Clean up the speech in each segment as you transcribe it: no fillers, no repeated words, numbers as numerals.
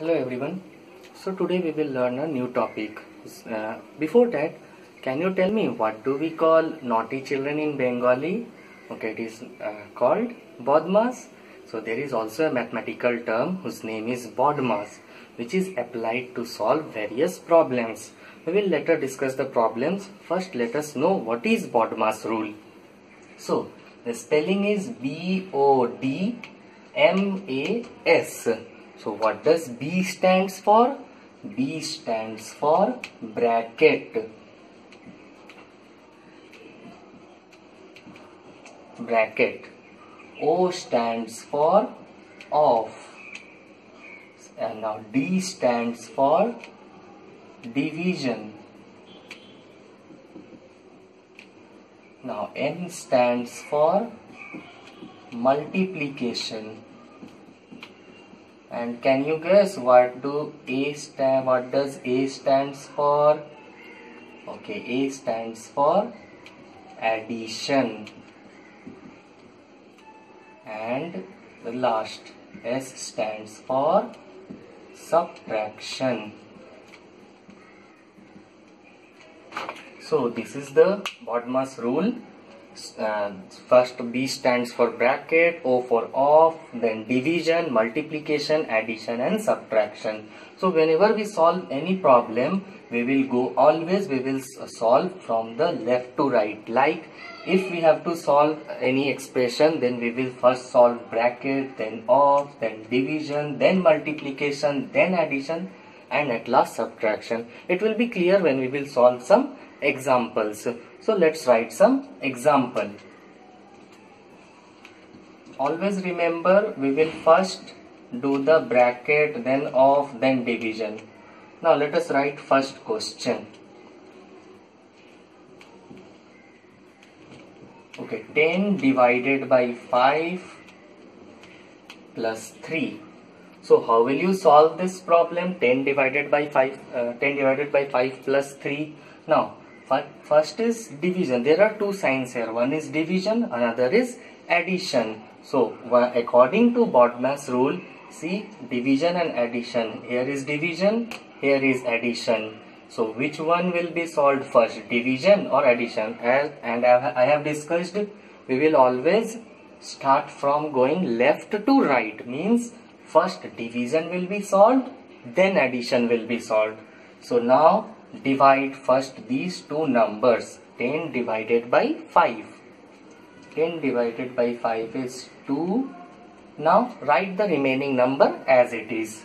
Hello everyone. So today we will learn a new topic. Before that, can you tell me what do we call naughty children in Bengali? Okay, it is called Bodmas. So there is also a mathematical term whose name is Bodmas, which is applied to solve various problems. We will later discuss the problems. First, let us know what is Bodmas rule. So the spelling is B-O-D-M-A-S. So what does B stands for? B stands for bracket. Bracket. O stands for off. And now D stands for division. Now M stands for multiplication. And can you guess what does A stands for? Okay, A stands for addition. And the last, S stands for subtraction. So this is the Bodmas rule. First B stands for bracket, O for off, then division, multiplication, addition and subtraction. So whenever we solve any problem, we will solve from the left to right. Like if we have to solve any expression, then we will first solve bracket, then off, then division, then multiplication, then addition and at last subtraction. It will be clear when we will solve some examples. So let's write some example. Always remember, we will first do the bracket, then off, then division. Now let us write first question. Okay, 10 divided by 5 plus 3. So how will you solve this problem? 10 divided by 5 plus 3. Now first is division. There are two signs here. One is division, another is addition. So according to Bodmas rule, see, division and addition. Here is division, here is addition. So which one will be solved first, division or addition? And I have discussed, we will always start from going left to right. Means first division will be solved, then addition will be solved. So now divide first these two numbers. 10 divided by 5. 10 divided by 5 is 2. Now write the remaining number as it is.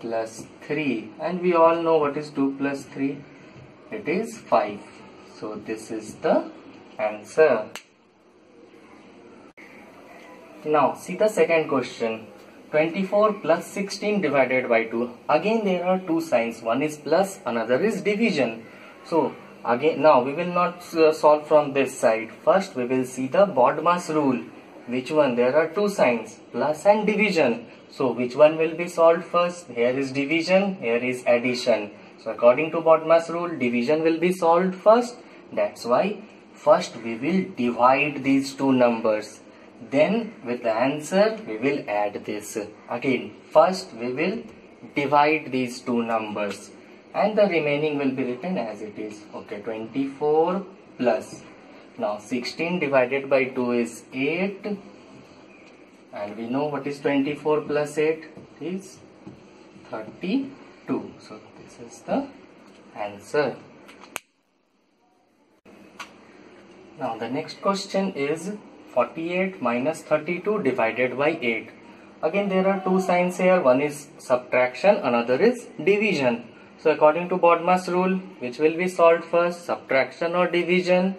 Plus 3. And we all know what is 2 plus 3. It is 5. So this is the answer. Now see the second question. 24 plus 16 divided by 2. Again there are two signs. One is plus, another is division. So again, now we will not solve from this side. First we will see the Bodmas rule. Which one? There are two signs, plus and division. So which one will be solved first? Here is division, here is addition. So according to Bodmas rule, division will be solved first. That's why first we will divide these two numbers. Then with the answer we will add this. Again first we will divide these two numbers and the remaining will be written as it is. Okay, 24 plus. Now 16 divided by 2 is 8. And we know what is 24 plus 8 is 32. So this is the answer. Now the next question is 48 minus 32 divided by 8. Again there are two signs here. One is subtraction, another is division. So according to Bodmas rule, which will be solved first, subtraction or division?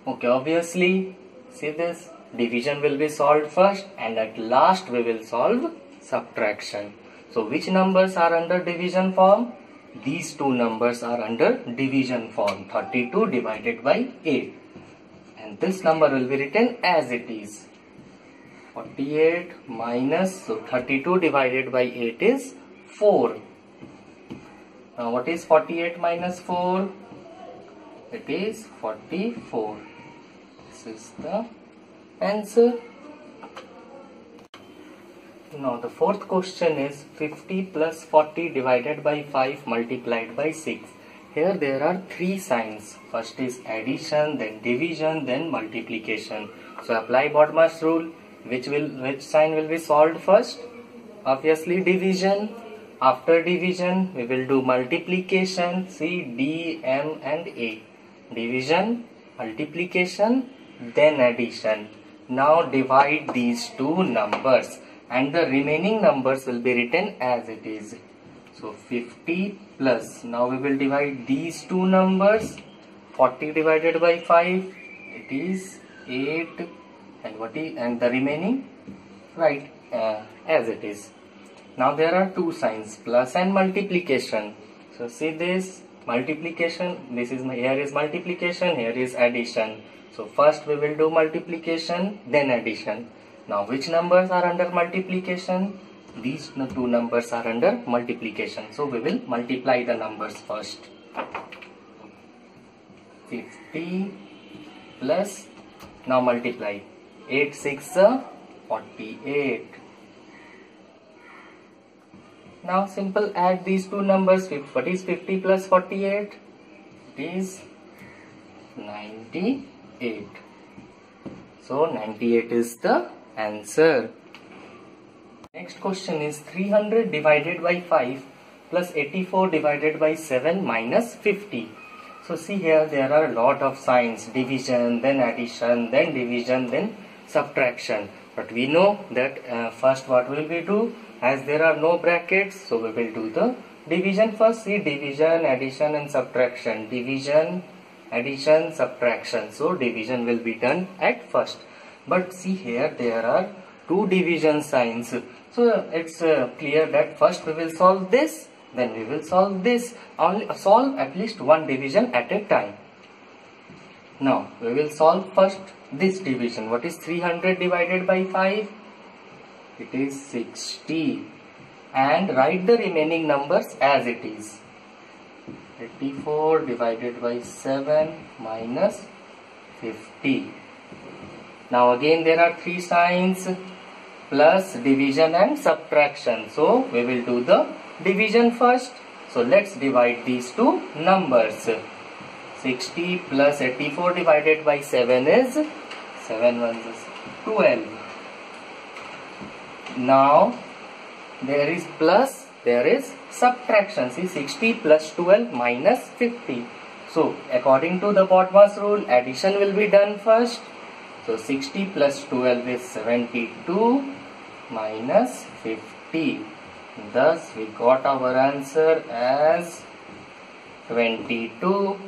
Okay, obviously, see this, division will be solved first and at last we will solve subtraction. So which numbers are under division form? These two numbers are under division form, 32 divided by 8. And this number will be written as it is. 48 minus, so 32 divided by 8 is 4. Now what is 48 minus 4? It is 44. This is the answer. Now the fourth question is 50 plus 40 divided by 5 multiplied by 6. Here there are three signs. First is addition, then division, then multiplication. So apply BODMAS rule. Which sign will be solved first? Obviously division. After division we will do multiplication. C, D, M and A. Division, multiplication, then addition. Now divide these two numbers and the remaining numbers will be written as it is. So 50 plus, now we will divide these two numbers. 40 divided by 5, it is 8, and the remaining write as it is. Now there are two signs, plus and multiplication. So see this multiplication, here is multiplication, here is addition. So first we will do multiplication, then addition. Now which numbers are under multiplication? These two numbers are under multiplication. So we will multiply the numbers first. 50 plus, now multiply. 8 6 48. Now simple add these two numbers. What is 50 plus 48? It is 98. So 98 is the answer. Next question is 300 divided by 5 plus 84 divided by 7 minus 50. So see here there are a lot of signs, division, then addition, then division, then subtraction. But we know that first what will we do? As there are no brackets, so we will do the division first. See, division, addition and subtraction. Division, addition, subtraction. So division will be done at first. But see here there are two division signs. So it's clear that first we will solve this, then we will solve this. Only solve at least one division at a time. Now we will solve first this division. What is 300 divided by 5? It is 60. And write the remaining numbers as it is. 84 divided by 7 minus 50. Now again there are three signs, plus, division and subtraction. So we will do the division first. So let's divide these two numbers. 60 plus 84 divided by 7 is 7 ones is 12. Now there is plus, there is subtraction. See, 60 plus 12 minus 50. So according to the BODMAS rule, addition will be done first. So 60 plus 12 is 72 minus 50. Thus we got our answer as 22.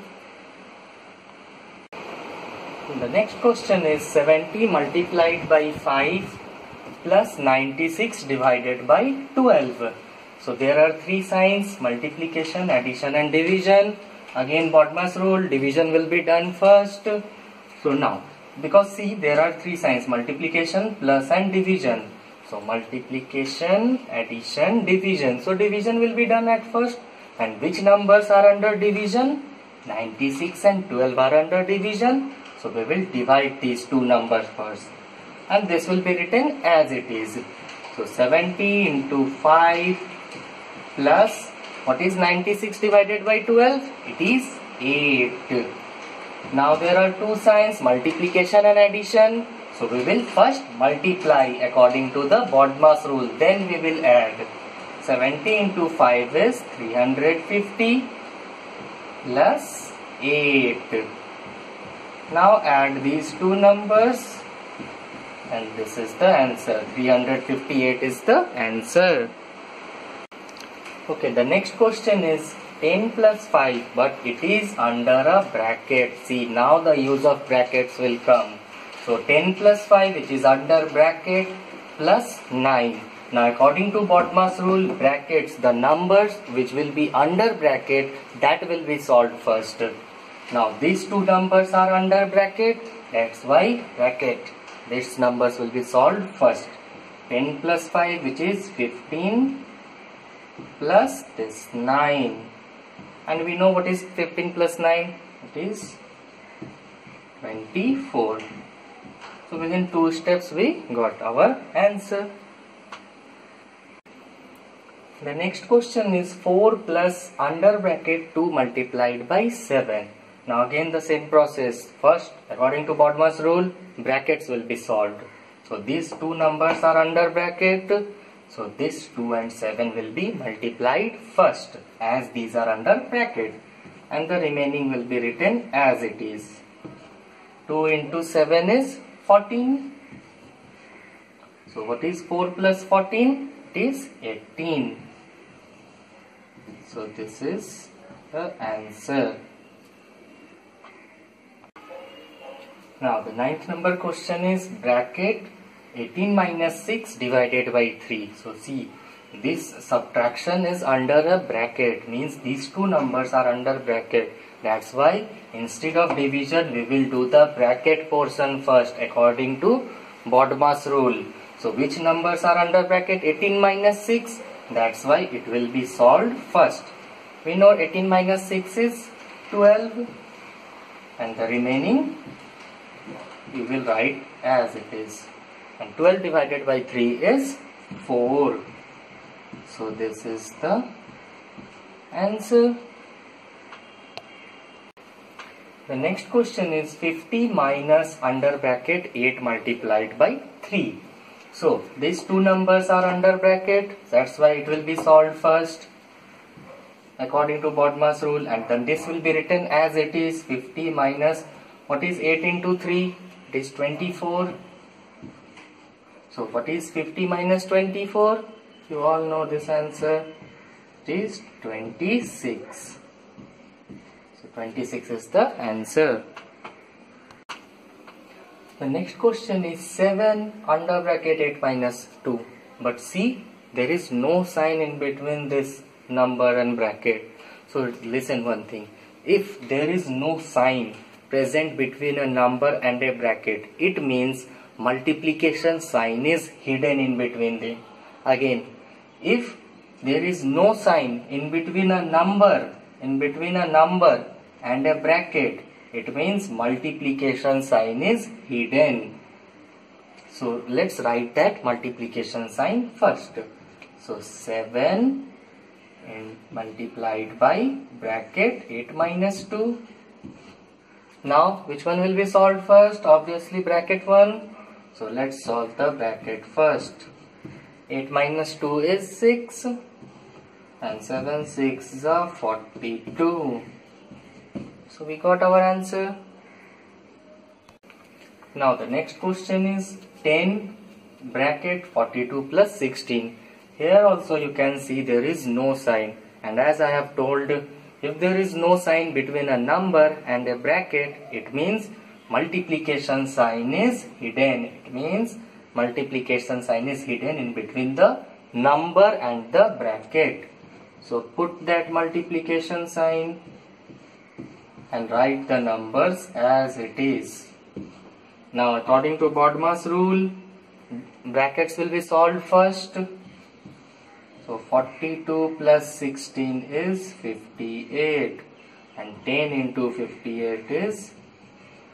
The next question is 70 multiplied by 5 plus 96 divided by 12. So there are three signs, multiplication, addition and division. Again BODMAS rule, division will be done first. So now, because see there are three signs, multiplication, plus and division. So multiplication, addition, division. So division will be done at first. And which numbers are under division? 96 and 12 are under division. So we will divide these two numbers first. And this will be written as it is. So 70 into 5 plus, what is 96 divided by 12? It is 8. Now there are two signs, multiplication and addition. So we will first multiply according to the BODMAS rule. Then we will add. 70 into 5 is 350 plus 8. Now add these two numbers. And this is the answer. 358 is the answer. Okay, the next question is 10 plus 5, but it is under a bracket. See, now the use of brackets will come. So 10 plus 5, which is under bracket, plus 9. Now according to BODMAS rule, brackets, the numbers which will be under bracket, that will be solved first. Now these two numbers are under bracket, that's why bracket. These numbers will be solved first. 10 plus 5, which is 15, plus this 9. And we know what is 15 plus 9? It is 24. So within 2 steps we got our answer. The next question is 4 plus under bracket 2 multiplied by 7. Now again the same process. First, according to Bodmer's rule, brackets will be solved. So these two numbers are under bracket. So this 2 and 7 will be multiplied first, as these are under bracket, and the remaining will be written as it is. 2 into 7 is 14. So what is 4 plus 14? It is 18. So this is the answer. Now the 9th number question is bracket 18 minus 6 divided by 3. So see, this subtraction is under a bracket, means these two numbers are under bracket. That's why instead of division we will do the bracket portion first according to Bodmer's rule. So which numbers are under bracket? 18 minus 6. That's why it will be solved first. We know 18 minus 6 is 12, and the remaining you will write as it is. And 12 divided by 3 is 4. So this is the answer. The next question is 50 minus under bracket 8 multiplied by 3. So these two numbers are under bracket, that's why it will be solved first according to Bodmer's rule, and then this will be written as it is. 50 minus, what is 8 into 3? It is 24. So what is 50 minus 24? You all know this answer. It is 26. So 26 is the answer. The next question is 7 under bracket 8 minus 2. But see, there is no sign in between this number and bracket. So listen one thing. If there is no sign present between a number and a bracket, it means multiplication sign is hidden in between them. Again, if there is no sign in between a number and a bracket, it means multiplication sign is hidden. So let's write that multiplication sign first. So 7 and multiplied by bracket 8 minus 2. Now which one will be solved first? Obviously bracket 1. So let's solve the bracket first. 8 minus 2 is 6, and 7 6 are 42. So we got our answer. Now the next question is 10 bracket 42 plus 16. Here also you can see there is no sign, and as I have told, if there is no sign between a number and a bracket, it means multiplication sign is hidden. It means multiplication sign is hidden in between the number and the bracket. So put that multiplication sign and write the numbers as it is. Now according to Bodmer's rule, brackets will be solved first. So 42 plus 16 is 58, and 10 into 58 is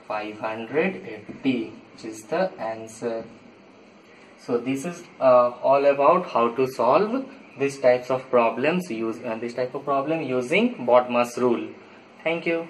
580, which is the answer. So this is all about how to solve this type of problem using Bodmer's rule. Thank you.